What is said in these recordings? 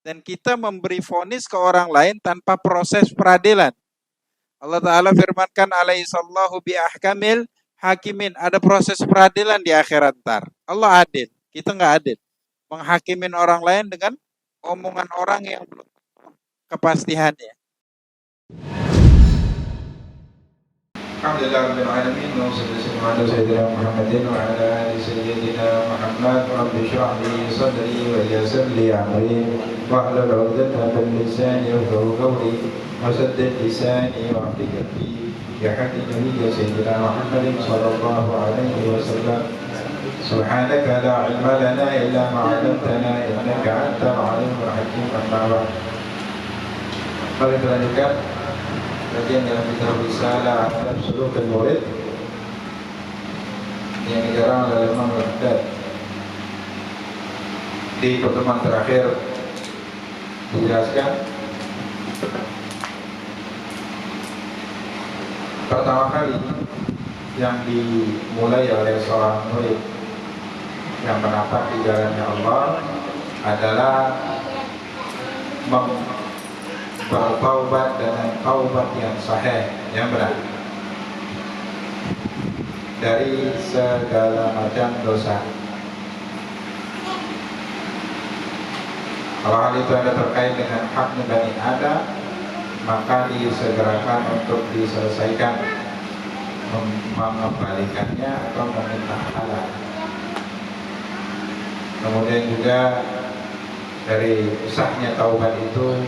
Dan kita memberi vonis ke orang lain tanpa proses peradilan. Allah Ta'ala firmankan alaihissallahu bi'ahkamil hakimin. Ada proses peradilan di akhirat ntar. Allah adil. Kita nggak adil. Menghakimin orang lain dengan omongan orang yang belum kepastiannya. Alhamdulillah rabbil alamin wa sallallahu ala sayyidina Muhammadin wa ala ali sayyidina Muhammad rabbi shrah li sadri wa yassir li amri wahlul 'uqdatam min lisani yafqahu qawli wa saddid lisani wa aqdi qalbi ya hadi nabi sayyidina Muhammadin sallallahu alaihi wasallam subhanaka la ilma lana illa ma 'allamtana innaka antal 'alimul hakim. Amma ba'd. Mari kita lanjutkan kajian dalam kitab Risalah Adab Suluk al-Murid yang dikarang oleh Imam Al-Haddad. Di pertemuan terakhir dijelaskan pertama kali yang dimulai oleh seorang murid yang menapak di jalannya Allah adalah bertaubat dengan taubat yang sahih, yang benar dari segala macam dosa. Kalau hal itu ada terkait dengan haknya Bani Adam, maka disegerakan untuk diselesaikan, mengembalikannya atau meminta halal. Kemudian juga dari sahnya taubat itu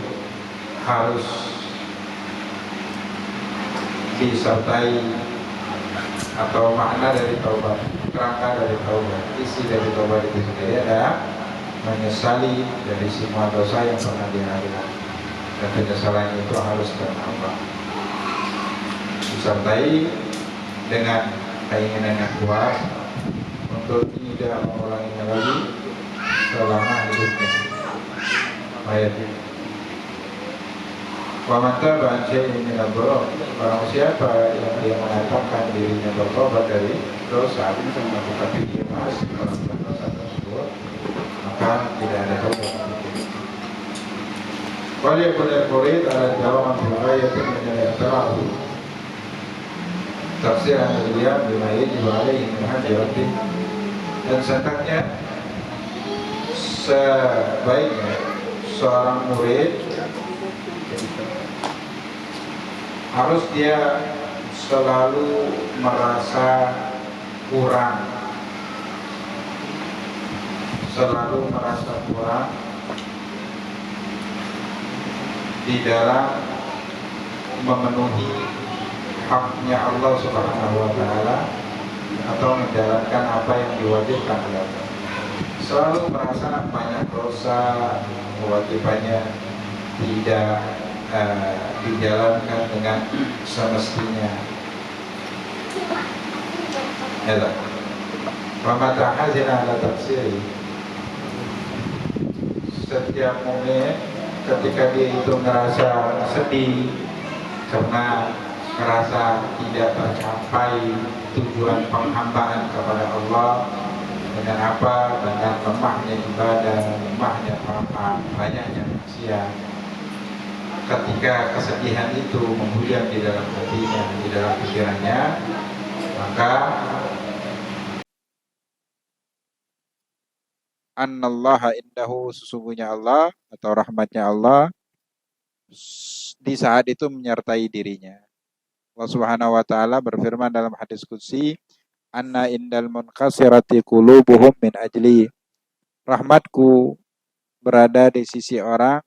harus disertai atau makna dari taubat, kerangka dari taubat, isi dari taubat itu sendiri adalah menyesali dari semua dosa yang pernah dilakukan, dan penyesalan itu harus karena Allah, disertai dengan keinginan yang kuat untuk tidak mengulanginya lagi selama hidupnya. Ayat ini. Wa man taba an syai'in min ad-dhurur, barang siapa yang dia mengatakan dirinya bertobat dari dosa, tetapi dia masih melakukan dosa tersebut, maka tidak ada taubat. Wal yakun al-murid ala dawam fi ghayatin min al-i'tiraf tafsiran al-qiyam bima yajibu alaihi min hadi rabbih. Dan setaknya sebaiknya seorang murid harus dia selalu merasa kurang, di dalam memenuhi haknya Allah Subhanahu wa Ta'ala atau menjalankan apa yang diwajibkan oleh Allah. Selalu merasa banyak dosa, kewajibannya tidak dijalankan dengan semestinya. Ya, Mata hazina ala tafsiri. Setiap mukmin ketika dia itu merasa sedih karena merasa tidak tercapai tujuan penghambaan kepada Allah, dengan apa? Dengan lemahnya ibadah, lemahnya taat, banyaknya maksiat. Ketika kesedihan itu menghujam di dalam hatinya, di dalam pikirannya, maka Annallaha indahu, sesungguhnya Allah atau rahmatnya Allah di saat itu menyertai dirinya. Allah Subhanahu wa Ta'ala berfirman dalam hadis qudsi, Anna indal munkasirati qulubuhum min ajli. Rahmatku berada di sisi orang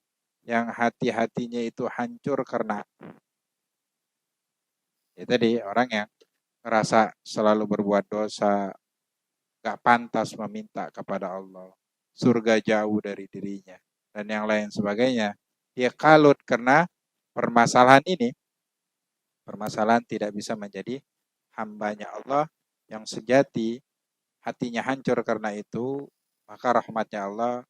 yang hati-hatinya itu hancur karena ya tadi, orang yang merasa selalu berbuat dosa, gak pantas meminta kepada Allah, surga jauh dari dirinya, dan yang lain sebagainya. Dia kalut karena permasalahan ini. Permasalahan tidak bisa menjadi hambanya Allah yang sejati, hatinya hancur karena itu, maka rahmatnya Allah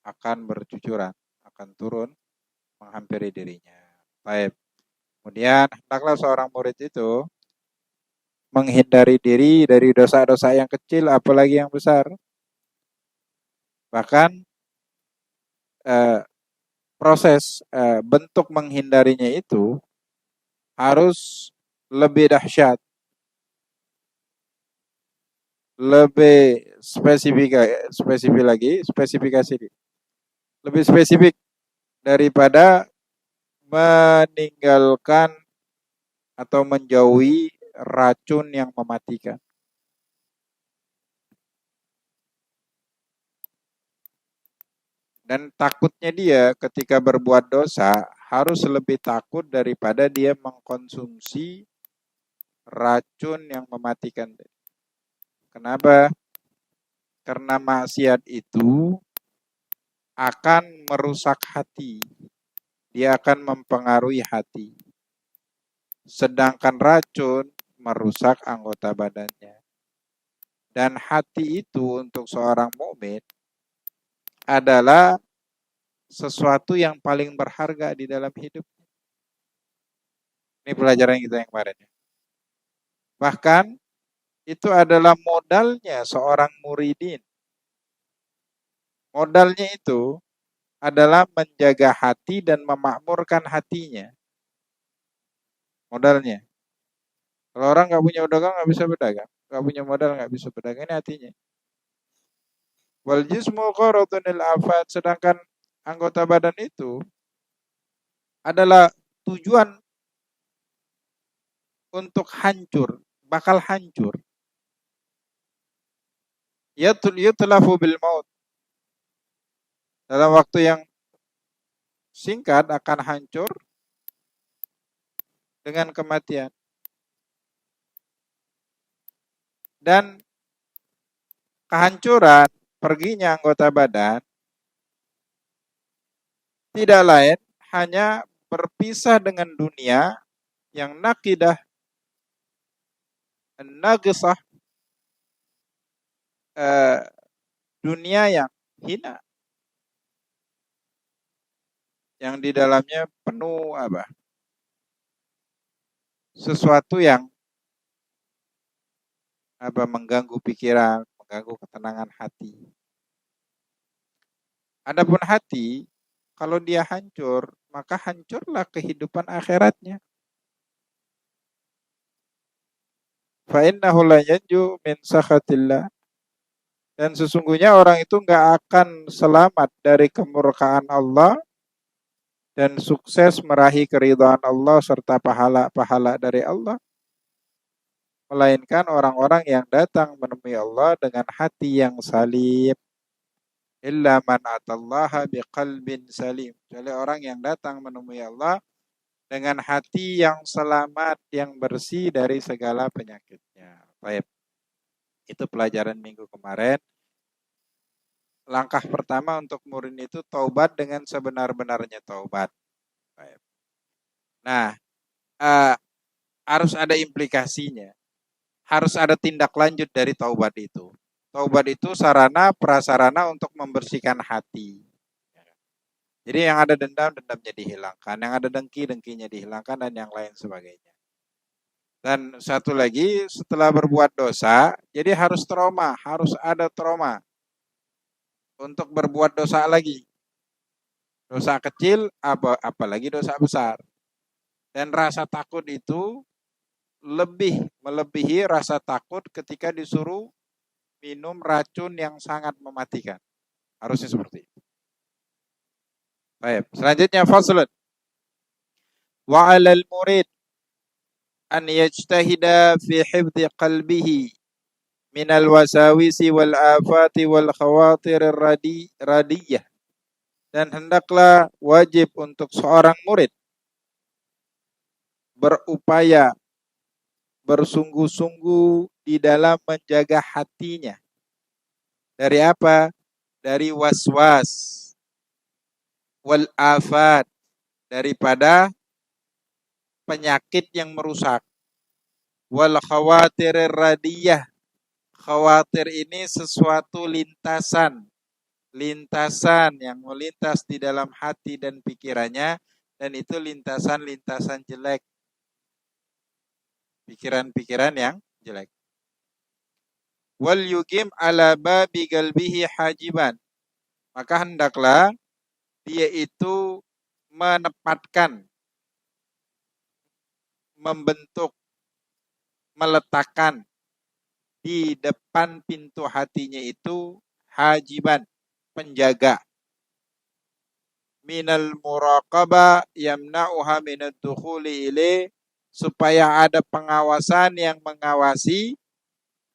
akan bercucuran, akan turun menghampiri dirinya. Baik. Kemudian hendaklah seorang murid itu menghindari diri dari dosa-dosa yang kecil apalagi yang besar. Bahkan proses bentuk menghindarinya itu harus lebih dahsyat, lebih lebih spesifik daripada meninggalkan atau menjauhi racun yang mematikan. Dan takutnya dia ketika berbuat dosa harus lebih takut daripada dia mengkonsumsi racun yang mematikan. Kenapa? Karena maksiat itu akan merusak hati. Dia akan mempengaruhi hati. Sedangkan racun merusak anggota badannya. Dan hati itu untuk seorang mukmin adalah sesuatu yang paling berharga di dalam hidup. Ini pelajaran kita yang kemarin. Bahkan itu adalah modalnya seorang muridin. Modalnya itu adalah menjaga hati dan memakmurkan hatinya. Modalnya. Kalau orang nggak punya dagang nggak bisa berdagang, nggak punya modal nggak bisa berdagang, ini hatinya. Wal jismu qaratun afat, sedangkan anggota badan itu adalah tujuan untuk hancur, bakal hancur. Yutlafu bil maut. Dalam waktu yang singkat akan hancur dengan kematian. Dan kehancuran perginya anggota badan tidak lain hanya berpisah dengan dunia yang naqidah, nagisah, dunia yang hina, yang di dalamnya penuh sesuatu yang mengganggu pikiran, mengganggu ketenangan hati. Adapun hati, kalau dia hancur, maka hancurlah kehidupan akhiratnya. Fa innahu la yanju min sakhatillah. Dan sesungguhnya orang itu enggak akan selamat dari kemurkaan Allah dan sukses meraih keridhaan Allah serta pahala-pahala dari Allah. Melainkan orang-orang yang datang menemui Allah dengan hati yang salim. Illa man atallaha biqalbin salim. Kecuali orang yang datang menemui Allah dengan hati yang selamat, yang bersih dari segala penyakitnya. Baik. Itu pelajaran minggu kemarin. Langkah pertama untuk murid itu taubat dengan sebenar-benarnya taubat. Baik. Nah, harus ada implikasinya. Harus ada tindak lanjut dari taubat itu. Taubat itu sarana prasarana untuk membersihkan hati. Jadi yang ada dendam, dendamnya dihilangkan. Yang ada dengki, dengkinya dihilangkan, dan yang lain sebagainya. Dan satu lagi, setelah berbuat dosa, jadi harus trauma. Harus ada trauma untuk berbuat dosa lagi. Dosa kecil, apalagi dosa besar. Dan rasa takut itu melebihi rasa takut ketika disuruh minum racun yang sangat mematikan. Harusnya seperti itu. Baik, selanjutnya faslun. Wa 'alal murid an yajtahida fi hifdhi qalbihi min al-wasawisi wal afati wal khawatir radiyah. Dan hendaklah wajib untuk seorang murid berupaya bersungguh-sungguh di dalam menjaga hatinya. Dari apa? Dari waswas, wal afat, daripada penyakit yang merusak, wal khawatir radiyah. Khawatir ini sesuatu lintasan yang melintas di dalam hati dan pikirannya, dan itu lintasan-lintasan jelek, pikiran-pikiran yang jelek. Wal yuqim ala babi qalbihi hajiban. Maka hendaklah dia itu menempatkan, membentuk, meletakkan di depan pintu hatinya itu hajiban, penjaga, minal muraqabah yamna'uha minad dukhuli ilaih, supaya ada pengawasan yang mengawasi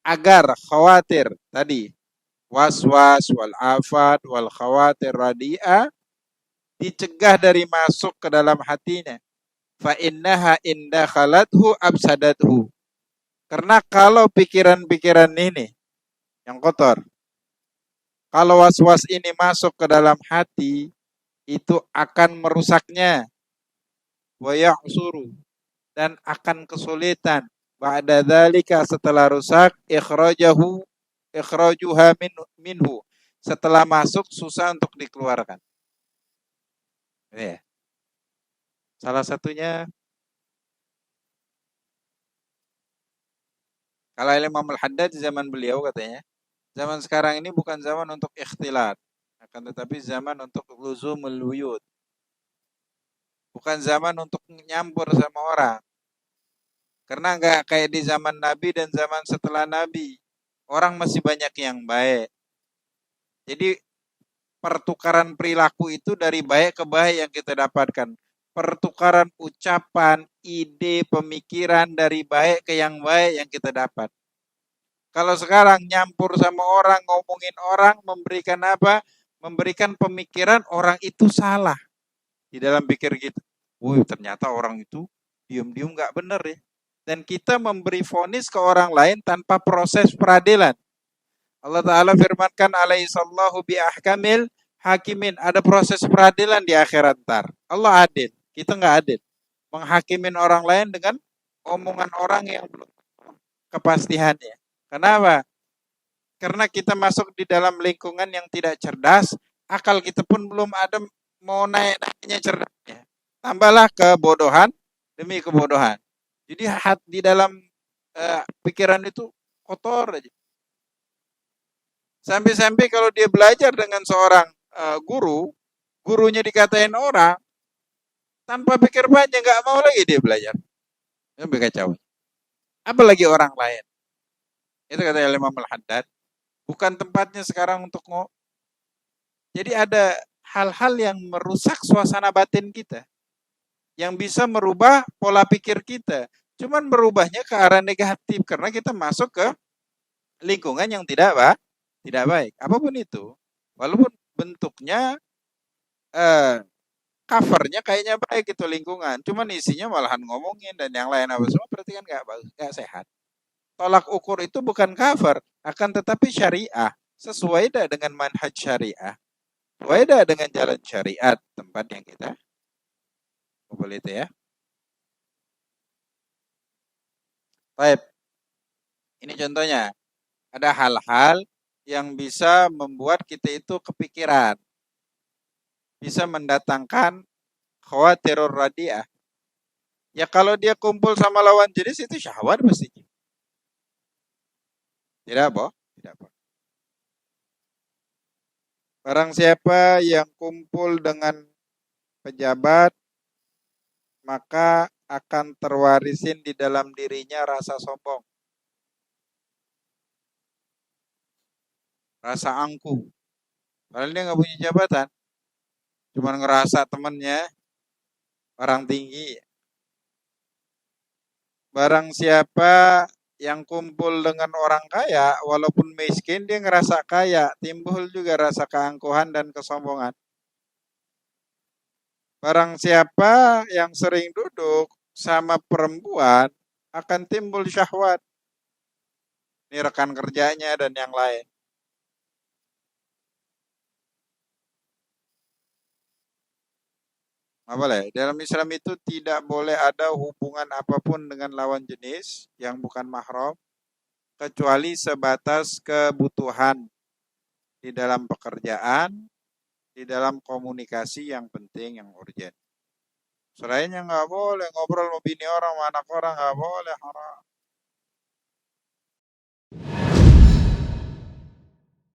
agar khawatir tadi, waswas wal afat wal khawatir radi'ah, dicegah dari masuk ke dalam hatinya. Fa innaha inda khalathu absadathu. Karena kalau pikiran-pikiran ini yang kotor, kalau was-was ini masuk ke dalam hati, itu akan merusaknya. Wa ya'suru, dan akan kesulitan. Ba'da dzalika, setelah rusak, ikhrajuha minhu. Setelah masuk, susah untuk dikeluarkan. Ya. Salah satunya, kalau Imam Al-Haddad di zaman beliau katanya, zaman sekarang ini bukan zaman untuk ikhtilat, akan tetapi zaman untuk luzumul wuyud. Bukan zaman untuk nyampur sama orang. Karena nggak kayak di zaman Nabi dan zaman setelah Nabi. Orang masih banyak yang baik. Jadi pertukaran perilaku itu dari baik ke baik yang kita dapatkan. Pertukaran ucapan, ide, pemikiran dari baik ke yang baik yang kita dapat. Kalau sekarang nyampur sama orang, ngomongin orang, memberikan apa? Memberikan pemikiran orang itu salah. Di dalam pikir kita, wih ternyata orang itu diam-diam nggak benar ya. Dan kita memberi vonis ke orang lain tanpa proses peradilan. Allah Ta'ala firmankan alaihi sallahu bi ahkamil hakimin. Ada proses peradilan di akhirat ntar. Allah adil, kita nggak adil. Menghakimin orang lain dengan omongan orang yang belum kepastiannya. Kenapa? Karena kita masuk di dalam lingkungan yang tidak cerdas, akal kita pun belum ada mau naik-naiknya cerdasnya. Tambahlah kebodohan demi kebodohan. Jadi di dalam pikiran itu kotor aja. Sampai-sampai kalau dia belajar dengan seorang gurunya dikatain orang, tanpa pikir panjang nggak mau lagi dia belajar. Itu kacau. Apalagi orang lain. Itu kata Imam Al-Haddad. Bukan tempatnya sekarang untuk Jadi ada hal-hal yang merusak suasana batin kita. Yang bisa merubah pola pikir kita. Cuman merubahnya ke arah negatif. Karena kita masuk ke lingkungan yang tidak baik. Apapun itu. Walaupun bentuknya covernya kayaknya baik itu lingkungan. Cuman isinya malahan ngomongin dan yang lain apa semua. Berarti kan gak sehat. Tolak ukur itu bukan cover. Akan tetapi syariah. Sesuai dengan manhaj syariah. Sesuai dengan jalan syariat. Tempat yang kita boleh itu ya. Baik. Ini contohnya. Ada hal-hal yang bisa membuat kita itu kepikiran. Bisa mendatangkan khawatirur radiah. Ya kalau dia kumpul sama lawan jenis itu syahwat pastinya. Tidak apa? Tidak apa. Barang siapa yang kumpul dengan pejabat, maka akan terwarisin di dalam dirinya rasa sombong. Rasa angkuh. Padahal dia nggak punya jabatan. Cuma ngerasa temannya orang tinggi. Barang siapa yang kumpul dengan orang kaya, walaupun miskin dia ngerasa kaya, timbul juga rasa keangkuhan dan kesombongan. Barang siapa yang sering duduk sama perempuan akan timbul syahwat. Ini rekan kerjanya dan yang lain. Apa boleh? Dalam Islam itu tidak boleh ada hubungan apapun dengan lawan jenis yang bukan mahram kecuali sebatas kebutuhan di dalam pekerjaan, di dalam komunikasi yang penting, yang urgent. Selainnya nggak boleh ngobrol sama bini orang, sama anak orang, nggak boleh, haram.